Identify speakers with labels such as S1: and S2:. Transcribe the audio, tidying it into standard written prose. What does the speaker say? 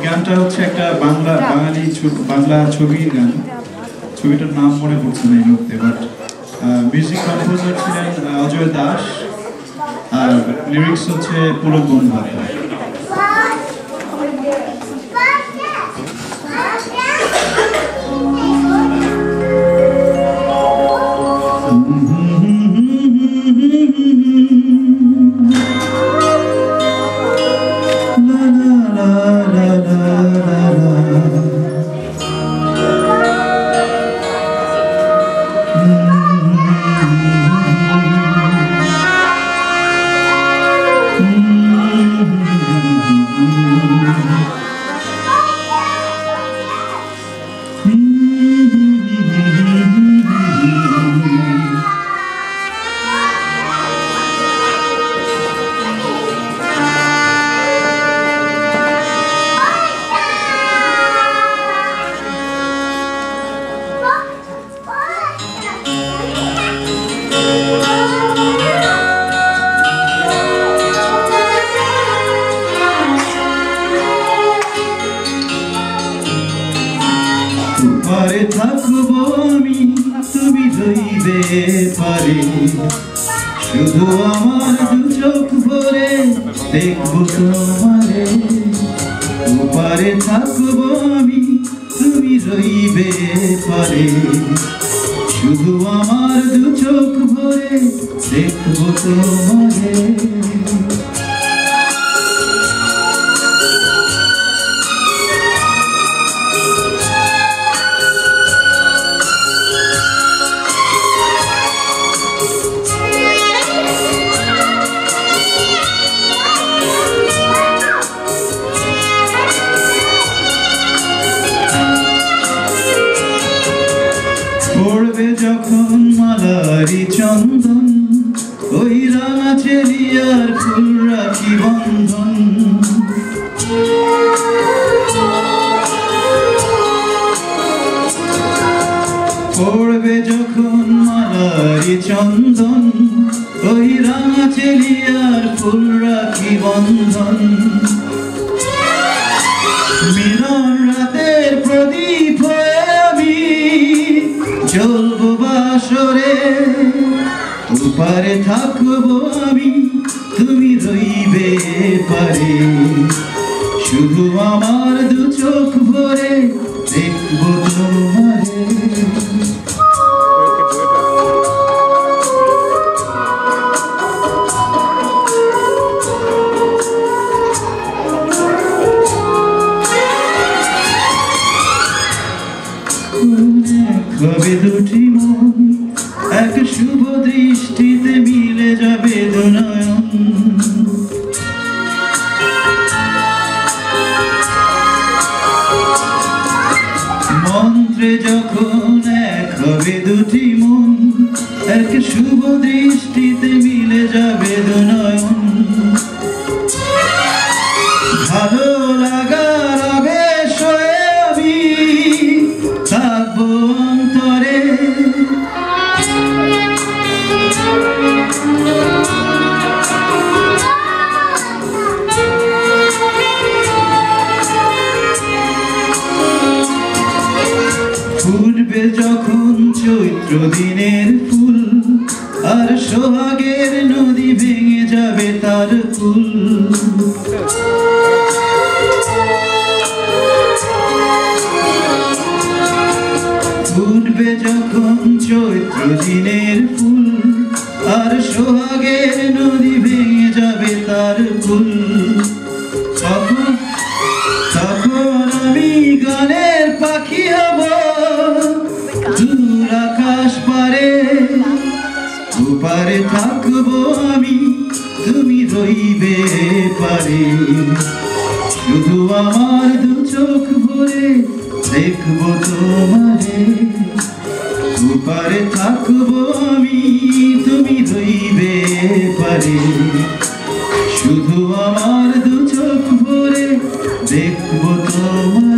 S1: গানটা হচ্ছে একটা বাংলা ছবির গান। ছবিটার নাম মনে পড়ছে না এই মুহূর্তে, বাট মিউজিক কম্পোজার ছিলেন অজয় দাস আর লিরিক্স হচ্ছে পুলক বন্দ্যোপাধ্যায়। পারে থাকবো আমি, তুমি রইবে পারে, শুধু আমার দু চোখ ভরে দেখবো তোমারে। পারে থাকবো আমি, তুমি রইবে পারে, শুধু আমার দু চোখ ভরে দেখবো তোমারে। পড়বে যখন মালারি চন্দন, ওই রাঙা চেলিয়ার ফুল রাখি বন্ধন। পড়বে যখন মালারি চন্দন, ওই রাঙা চেলিয়ার ফুল রাখি বন্ধন। মিলন রাতের প্রদীপ হয়ে আমি জ্বলবো বাসরে। পারে থাকবো আমি, তুমি রইবে পারে, শুধু আমার দু চোখ ভরে দেখবো তোমারে। কবে দুটি মন এক শুভ দৃষ্টিতে মিলে যাবে দুনয়ন। মন্ত্রে যখন এক হবে দুটি মন, এক শুভ দৃষ্টিতে মিলে যাবে দুনয়ন। ভালো লাগার আবেশ হয়ে আমি থাকবো অন্তরে। ফুটবে যখন চৈত্র দিনের ফুল, আর সোহাগের নদী ভেঙে যাবে তার কুল। ফুটবে যখন চৈত্র দিনের ফুল, আর সোহাগের নদী ভেঙে যাবে তার কুল। তখন আমি গানের পাখি হব দূর আকাশ পারে। পারে থাকবো আমি, তুমি রইবে পারে, শুধু আমার দু চোখ ভরে দেখবো তোমারে। পারে থাকবো আমি, তুমি রইবে পারে, শুধু আমার দু চোখ ভরে দেখবো তোমারে।